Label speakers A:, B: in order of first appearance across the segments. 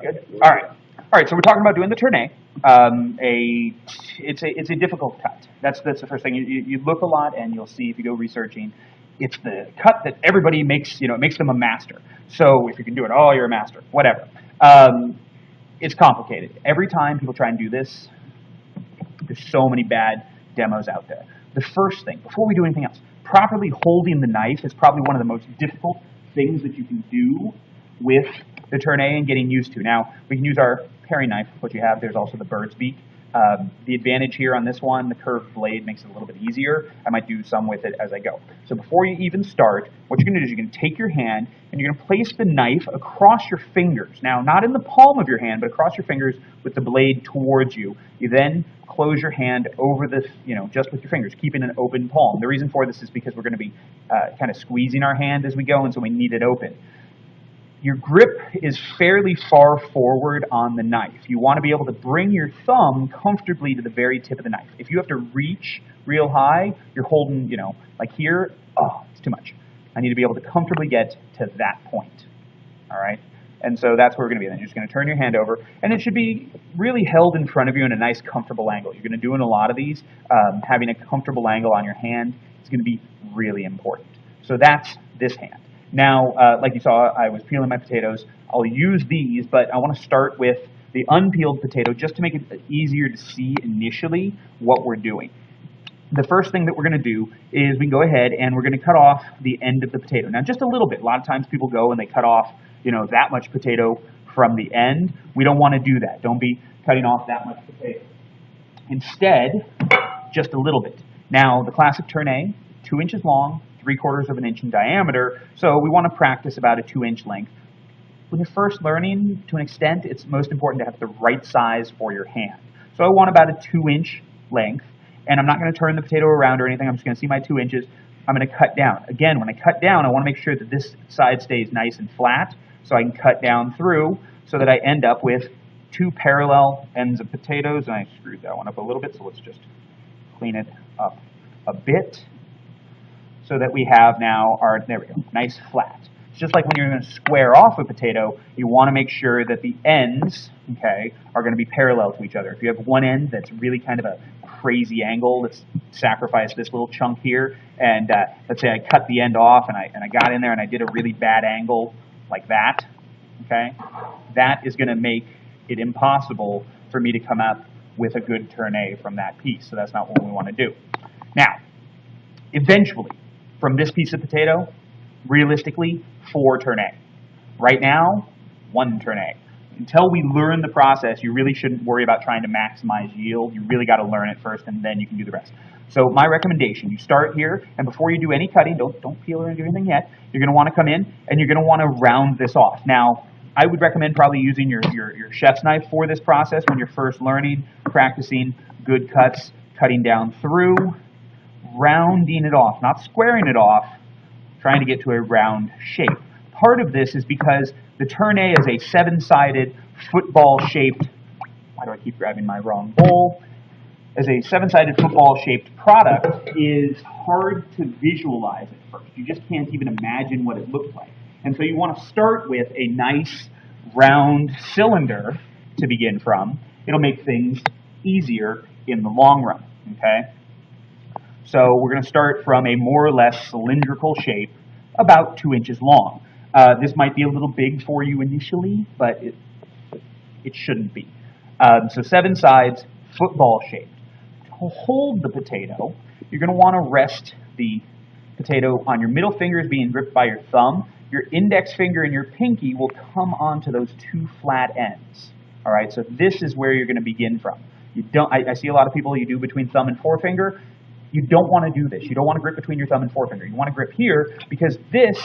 A: Good. All right. All right. So we're talking about doing the tourne. It's a difficult cut. That's the first thing. You look a lot, and you'll see if you go researching, it's the cut that everybody makes. You know, it makes them a master. So if you can do it, oh, you're a master. Whatever. It's complicated. Every time people try and do this, there's so many bad demos out there. The first thing, before we do anything else, properly holding the knife is probably one of the most difficult things that you can do with the tourne and getting used to. Now, we can use our paring knife, what you have. There's also the bird's beak. The advantage here on this one, the curved blade makes it a little bit easier. I might do some with it as I go. So before you even start, what you're going to do is you're going to take your hand and you're going to place the knife across your fingers. Now, not in the palm of your hand, but across your fingers with the blade towards you. You then close your hand over this, just with your fingers, keeping an open palm. The reason for this is because we're going to be kind of squeezing our hand as we go, and so we need it open. Your grip is fairly far forward on the knife. You want to be able to bring your thumb comfortably to the very tip of the knife. If you have to reach real high, you're holding, like here, it's too much. I need to be able to comfortably get to that point, all right? And so that's where we're going to be. Then you're just going to turn your hand over, and it should be really held in front of you in a nice, comfortable angle. You're going to do in a lot of these, having a comfortable angle on your hand is going to be really important. So that's this hand. Now, like you saw, I was peeling my potatoes. I'll use these, but I want to start with the unpeeled potato just to make it easier to see initially what we're doing. The first thing that we're going to do is we can go ahead and we're going to cut off the end of the potato. Now, just a little bit. A lot of times people go and they cut off, that much potato from the end. We don't want to do that. Don't be cutting off that much potato. Instead, just a little bit. Now, the classic tourne, 2 inches long, 3/4 of an inch in diameter, so we want to practice about a 2-inch length. When you're first learning, to an extent, it's most important to have the right size for your hand. So I want about a 2-inch length, and I'm not going to turn the potato around or anything. I'm just going to see my 2 inches. I'm going to cut down. Again, when I cut down, I want to make sure that this side stays nice and flat, so I can cut down through so that I end up with 2 parallel ends of potatoes, and I screwed that one up a little bit, so let's just clean it up a bit, so that we have now our, there we go, nice flat. It's just like when you're going to square off a potato, you want to make sure that the ends, okay, are going to be parallel to each other. If you have one end that's really kind of a crazy angle, let's sacrifice this little chunk here, and let's say I cut the end off and I got in there and I did a really bad angle like that, okay, that is going to make it impossible for me to come up with a good tourne from that piece, so that's not what we want to do. Now, eventually, from this piece of potato, realistically, 4 tourne. Right now, 1 tourne. Until we learn the process, you really shouldn't worry about trying to maximize yield. You really got to learn it first, and then you can do the rest. So my recommendation, you start here, and before you do any cutting, don't peel or do anything yet, you're going to want to come in, and you're going to want to round this off. Now, I would recommend probably using your chef's knife for this process when you're first learning, practicing good cuts, cutting down through, rounding it off, not squaring it off, trying to get to a round shape. Part of this is because the tourne is a 7-sided football-shaped, why do I keep grabbing my wrong bowl? As a 7-sided football-shaped product is hard to visualize at first. You just can't even imagine what it looks like. And so you want to start with a nice round cylinder to begin from. It'll make things easier in the long run, okay? So we're going to start from a more or less cylindrical shape, about 2 inches long. This might be a little big for you initially, but it shouldn't be. So 7 sides, football shaped. To hold the potato, you're going to want to rest the potato on your middle fingers being gripped by your thumb. Your index finger and your pinky will come onto those 2 flat ends. All right, so this is where you're going to begin from. You don't. I see a lot of people, you do between thumb and forefinger. You don't want to do this. You don't want to grip between your thumb and forefinger. You want to grip here because this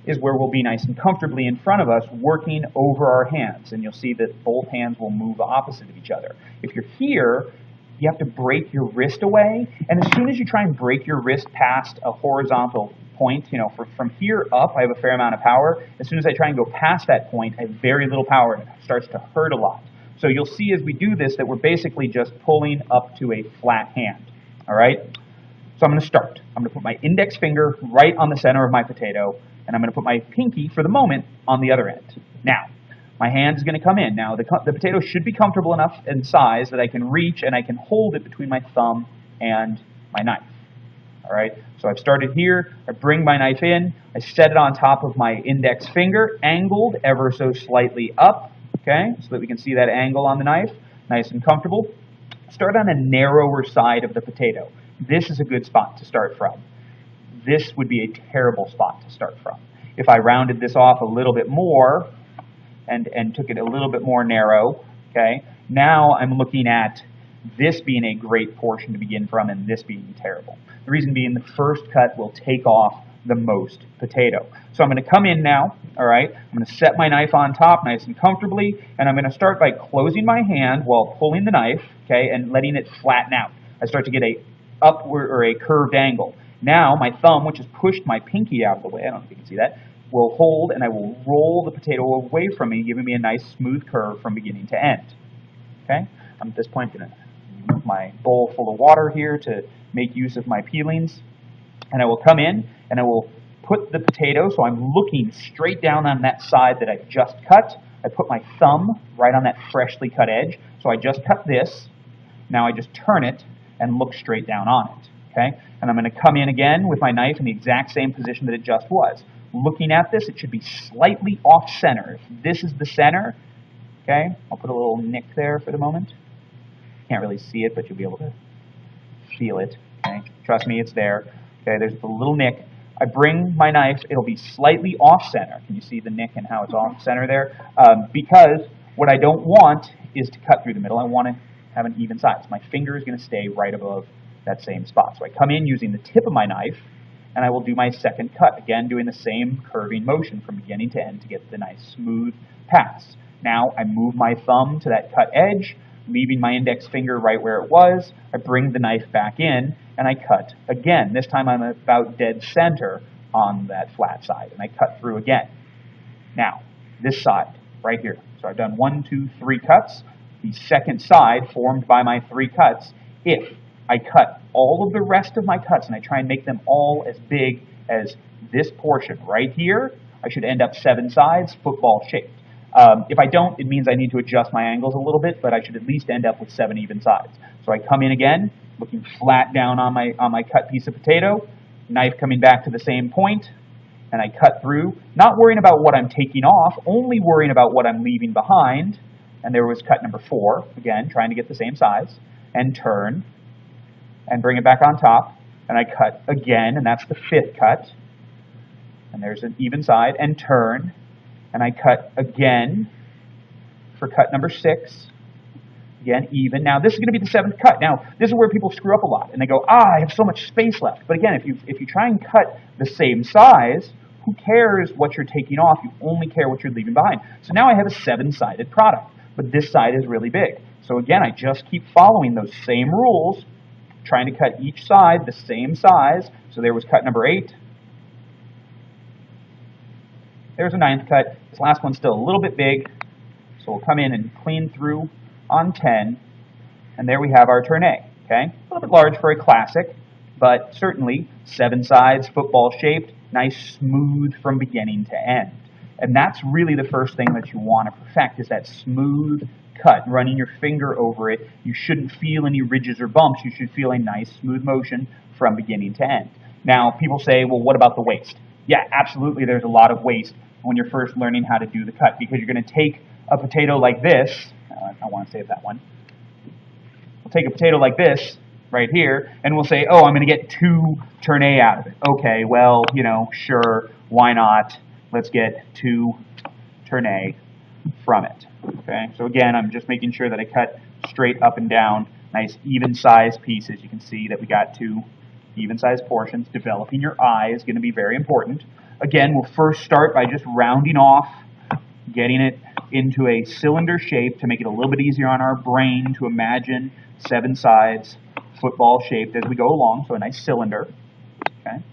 A: is where we'll be nice and comfortably in front of us working over our hands. And you'll see that both hands will move opposite of each other. If you're here, you have to break your wrist away. And as soon as you try and break your wrist past a horizontal point, from here up, I have a fair amount of power. As soon as I try and go past that point, I have very little power and it starts to hurt a lot. So you'll see as we do this that we're basically just pulling up to a flat hand. All right? So I'm going to start. I'm going to put my index finger right on the center of my potato, and I'm going to put my pinky, for the moment, on the other end. Now, My hand is going to come in. Now, the potato should be comfortable enough in size that I can reach and I can hold it between my thumb and my knife. All right, so I've started here. I bring my knife in. I set it on top of my index finger, angled ever so slightly up, okay, so that we can see that angle on the knife, nice and comfortable. Start on a narrower side of the potato. This is a good spot to start from. This would be a terrible spot to start from. If I rounded this off a little bit more and took it a little bit more narrow, okay, now I'm looking at this being a great portion to begin from and this being terrible. The reason being the first cut will take off the most potato. So I'm going to come in now, all right, I'm going to set my knife on top nice and comfortably, and I'm going to start by closing my hand while pulling the knife, okay, and letting it flatten out. I start to get a upward or a curved angle. Now my thumb, which has pushed my pinky out of the way, I don't know if you can see that, will hold and I will roll the potato away from me, giving me a nice smooth curve from beginning to end. Okay, I'm at this point going to move my bowl full of water here to make use of my peelings, and I will come in and I will put the potato, so I'm looking straight down on that side that I've just cut. I put my thumb right on that freshly cut edge, so I just cut this. Now I just turn it and look straight down on it. Okay, and I'm going to come in again with my knife in the exact same position that it just was. Looking at this, it should be slightly off center. If this is the center, okay, I'll put a little nick there for the moment. Can't really see it, but you'll be able to feel it. Okay, trust me, it's there. Okay, there's the little nick. I bring my knife, it'll be slightly off center. Can you see the nick and how it's off center there? Because what I don't want is to cut through the middle. I want to have an even size. My finger is going to stay right above that same spot. So I come in using the tip of my knife, and I will do my second cut, again doing the same curving motion from beginning to end to get the nice smooth pass. Now I move my thumb to that cut edge, leaving my index finger right where it was. I bring the knife back in, and I cut again. This time I'm about dead center on that flat side, and I cut through again. Now, this side, right here. So I've done 1, 2, 3 cuts. The second side, formed by my 3 cuts, if I cut all of the rest of my cuts, and I try and make them all as big as this portion right here, I should end up 7 sides, football shaped. If I don't, it means I need to adjust my angles a little bit, but I should at least end up with 7 even sides. So I come in again, looking flat down on my cut piece of potato, knife coming back to the same point, and I cut through, not worrying about what I'm taking off, only worrying about what I'm leaving behind. And there was cut number 4, again, trying to get the same size, and turn, and bring it back on top, and I cut again, and that's the 5th cut, and there's an even side, and turn, and I cut again for cut number 6, again, even. Now, this is going to be the 7th cut. Now, this is where people screw up a lot, and they go, I have so much space left. But again, if you try and cut the same size, who cares what you're taking off? You only care what you're leaving behind. So now I have a 7-sided product, but this side is really big. So again, I just keep following those same rules, trying to cut each side the same size. So there was cut number 8. There's a 9th cut. This last one's still a little bit big, so we'll come in and clean through on 10, and there we have our tourne. Okay, a little bit large for a classic, but certainly 7 sides, football shaped, nice, smooth from beginning to end. And that's really the first thing that you want to perfect, is that smooth cut, running your finger over it. You shouldn't feel any ridges or bumps. You should feel a nice, smooth motion from beginning to end. Now, people say, well, what about the waste? Yeah, absolutely, there's a lot of waste when you're first learning how to do the cut, because you're going to take a potato like this. I want to save that one. We'll take a potato like this right here, and we'll say, oh, I'm going to get 2 tourne out of it. Okay, well, you know, sure, why not? Let's get 2 tourne from it. Okay, so again, I'm just making sure that I cut straight up and down, nice even size pieces. You can see that we got 2 even size portions. Developing your eye is going to be very important. Again, we'll first start by just rounding off, getting it into a cylinder shape to make it a little bit easier on our brain to imagine 7 sides, football shaped as we go along. So a nice cylinder. Okay,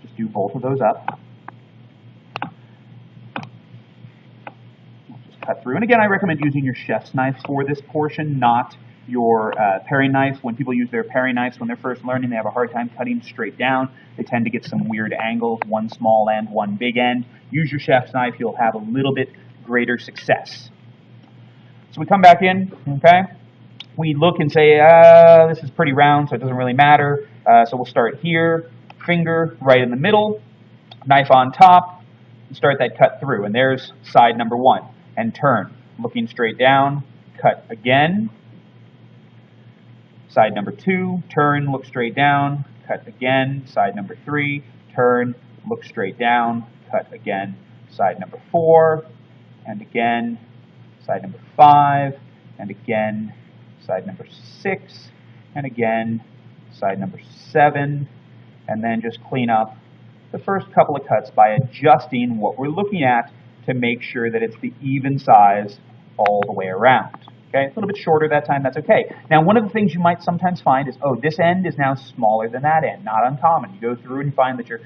A: just do both of those up. Just cut through. And again, I recommend using your chef's knife for this portion, not your paring knife. When people use their paring knives when they're first learning, they have a hard time cutting straight down. They tend to get some weird angles, one small end, one big end. Use your chef's knife. You'll have a little bit greater success. So we come back in, okay? We look and say, this is pretty round, so it doesn't really matter. So we'll start here, finger right in the middle, knife on top, and start that cut through. And there's side number 1. And turn, looking straight down, cut again. Side number 2, turn, look straight down, cut again. Side number 3, turn, look straight down, cut again. Side number 4, and again. Side number 5, and again. Side number 6, and again. Side number 7, and then just clean up the first couple of cuts by adjusting what we're looking at to make sure that it's the even size all the way around. Okay, it's a little bit shorter that time, that's okay. Now, one of the things you might sometimes find is, oh, this end is now smaller than that end. Not uncommon. You go through and you find that your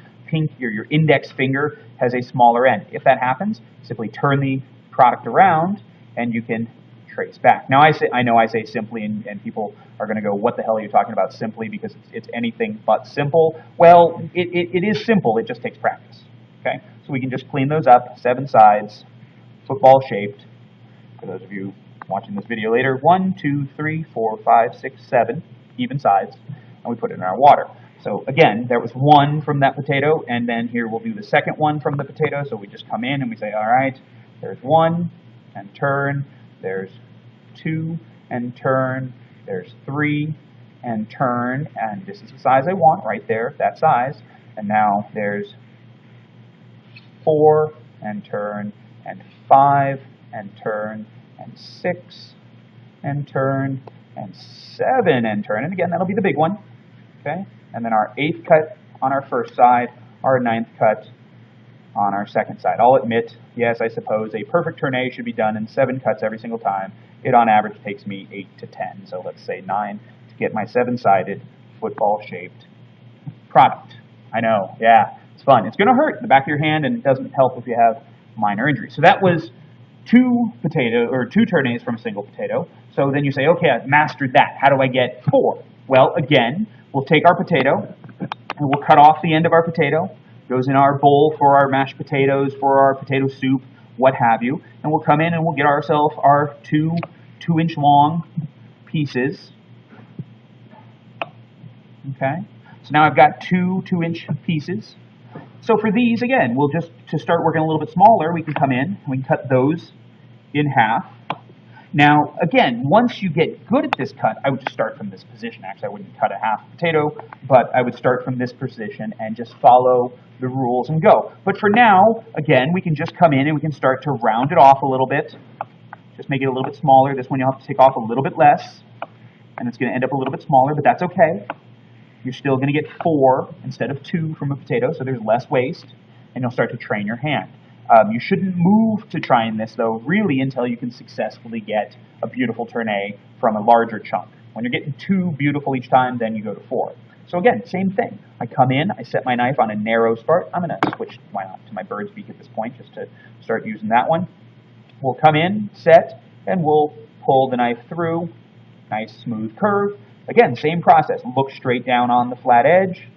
A: your index finger has a smaller end. If that happens, simply turn the product around and you can trace back. Now, I know I say simply, and people are going to go, what the hell are you talking about simply, because it's anything but simple. Well, it is simple, it just takes practice. Okay, so we can just clean those up, 7 sides, football shaped. For those of you watching this video later, 1, 2, 3, 4, 5, 6, 7 even sides, and we put it in our water. So again, there was 1 from that potato, and then here we'll do the second one from the potato. So we just come in and we say, all right, there's 1, and turn, there's 2, and turn, there's 3, and turn, and this is the size I want right there, that size. And now there's 4, and turn, and 5, and turn, and 6, and turn, and 7, and turn. And again, that'll be the big one. Okay? And then our 8th cut on our first side, our 9th cut on our second side. I'll admit, yes, I suppose a perfect tourne should be done in 7 cuts every single time. It on average takes me 8 to 10, so let's say 9 to get my 7-sided football-shaped product. I know, yeah, it's fun. It's going to hurt in the back of your hand, and it doesn't help if you have minor injuries. So that was 2 tournes from a single potato. So then you say, okay, I've mastered that. How do I get 4? Well, again, we'll take our potato, and we'll cut off the end of our potato. Goes in our bowl for our mashed potatoes, for our potato soup, what have you. And we'll come in and we'll get ourselves our 2-inch long pieces. Okay? So now I've got 2-inch pieces. So for these, again, we'll just, to start working a little bit smaller, we can come in and we can cut those in half. Now, again, once you get good at this cut, I would just start from this position. Actually, I wouldn't cut a half potato, but I would start from this position and just follow the rules and go. But for now, again, we can just come in and we can start to round it off a little bit. Just make it a little bit smaller. This one you'll have to take off a little bit less, and it's going to end up a little bit smaller, but that's okay. You're still going to get 4 instead of 2 from a potato, so there's less waste, and you'll start to train your hand. You shouldn't move to trying this, though, really until you can successfully get a beautiful tourne from a larger chunk. When you're getting 2 beautiful each time, then you go to 4. So again, same thing. I come in, I set my knife on a narrow start. I'm going to switch, why not, to my bird's beak at this point, just to start using that one. We'll come in, set, and we'll pull the knife through. Nice smooth curve. Again, same process. Look straight down on the flat edge,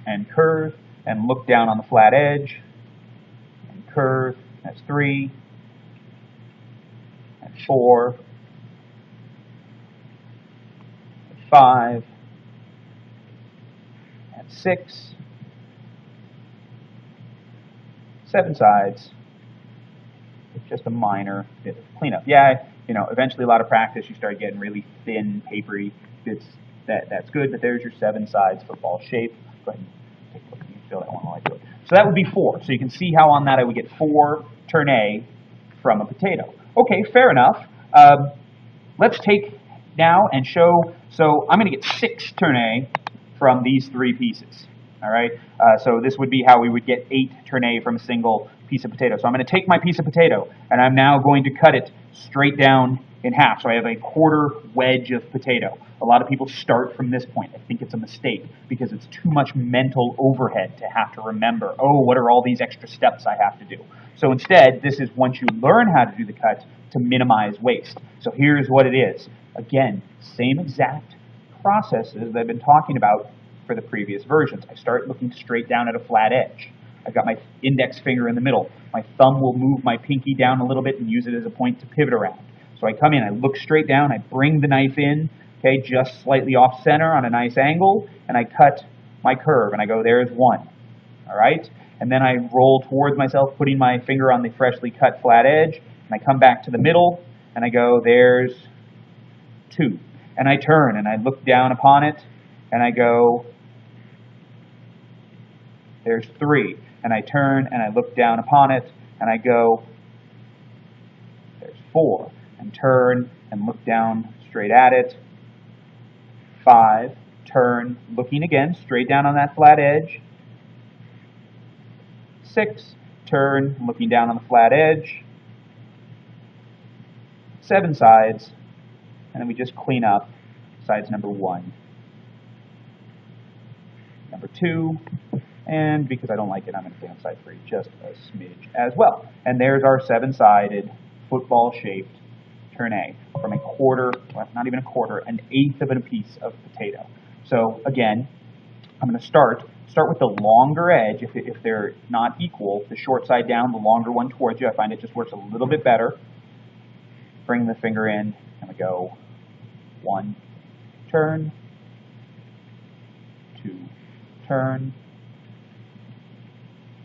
A: and curve. And look down on the flat edge, and curve. That's 3, and 4, and 5, and 6, 7 sides, with just a minor bit of cleanup. Yeah, you know, eventually a lot of practice, you start getting really thin, papery bits. That's good, but there's your 7 sides football shape. Go ahead and take a look. Still that one while I do it. So that would be 4. So you can see how on that I would get 4 tourne from a potato. Okay, fair enough. Let's take now and show. So I'm going to get 6 tourne from these 3 pieces. All right. So this would be how we would get 8 tourne from a single piece of potato. So I'm going to take my piece of potato and I'm now going to cut it straight down in half. So I have a 1/4 wedge of potato. A lot of people start from this point. I think it's a mistake because it's too much mental overhead to have to remember, oh, what are all these extra steps I have to do? So instead, this is once you learn how to do the cut to minimize waste. So here's what it is. Again, same exact processes that I've been talking about for the previous versions. I start looking straight down at a flat edge. I've got my index finger in the middle. My thumb will move my pinky down a little bit and use it as a point to pivot around. So I come in, I look straight down, I bring the knife in, okay, just slightly off center on a nice angle, and I cut my curve, and I go, there's 1. All right? And then I roll towards myself, putting my finger on the freshly cut flat edge, and I come back to the middle, and I go, there's 2. And I turn, and I look down upon it, and I go, there's 3. And I turn, and I look down upon it, and I go, there's 4. And turn, and look down straight at it. 5. Turn, looking again, straight down on that flat edge. 6. Turn, looking down on the flat edge. 7 sides, and then we just clean up sides number 1, number 2, and because I don't like it, I'm going to clean up side 3 just a smidge as well. And there's our 7-sided football-shaped tourne from a quarter, well, not even a quarter, an eighth of a piece of potato. So again, I'm going to start with the longer edge. If they're not equal, the short side down, the longer one towards you. I find it just works a little bit better. Bring the finger in, and we go 1, turn, 2, turn,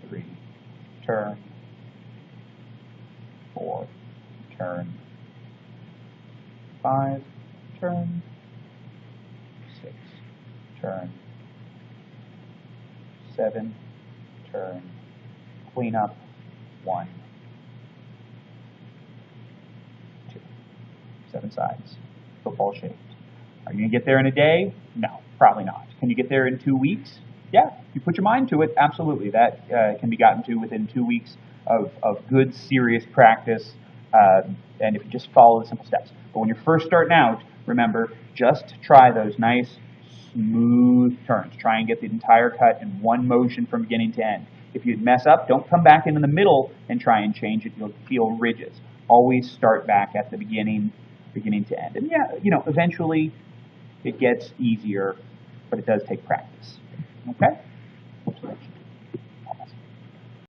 A: 3, turn, 4, turn, 5, turn, 6, turn, 7, turn, clean up, 1, 2, 7 sides, football shaped. Are you going to get there in a day? No, probably not. Can you get there in 2 weeks? Yeah, if you put your mind to it, absolutely. That can be gotten to within 2 weeks of good, serious practice, and if you just follow the simple steps. But when you're first starting out, remember, just try those nice, smooth turns. Try and get the entire cut in one motion from beginning to end. If you mess up, don't come back into the middle and try and change it. You'll feel ridges. Always start back at the beginning to end. And yeah, eventually it gets easier, but it does take practice. Okay?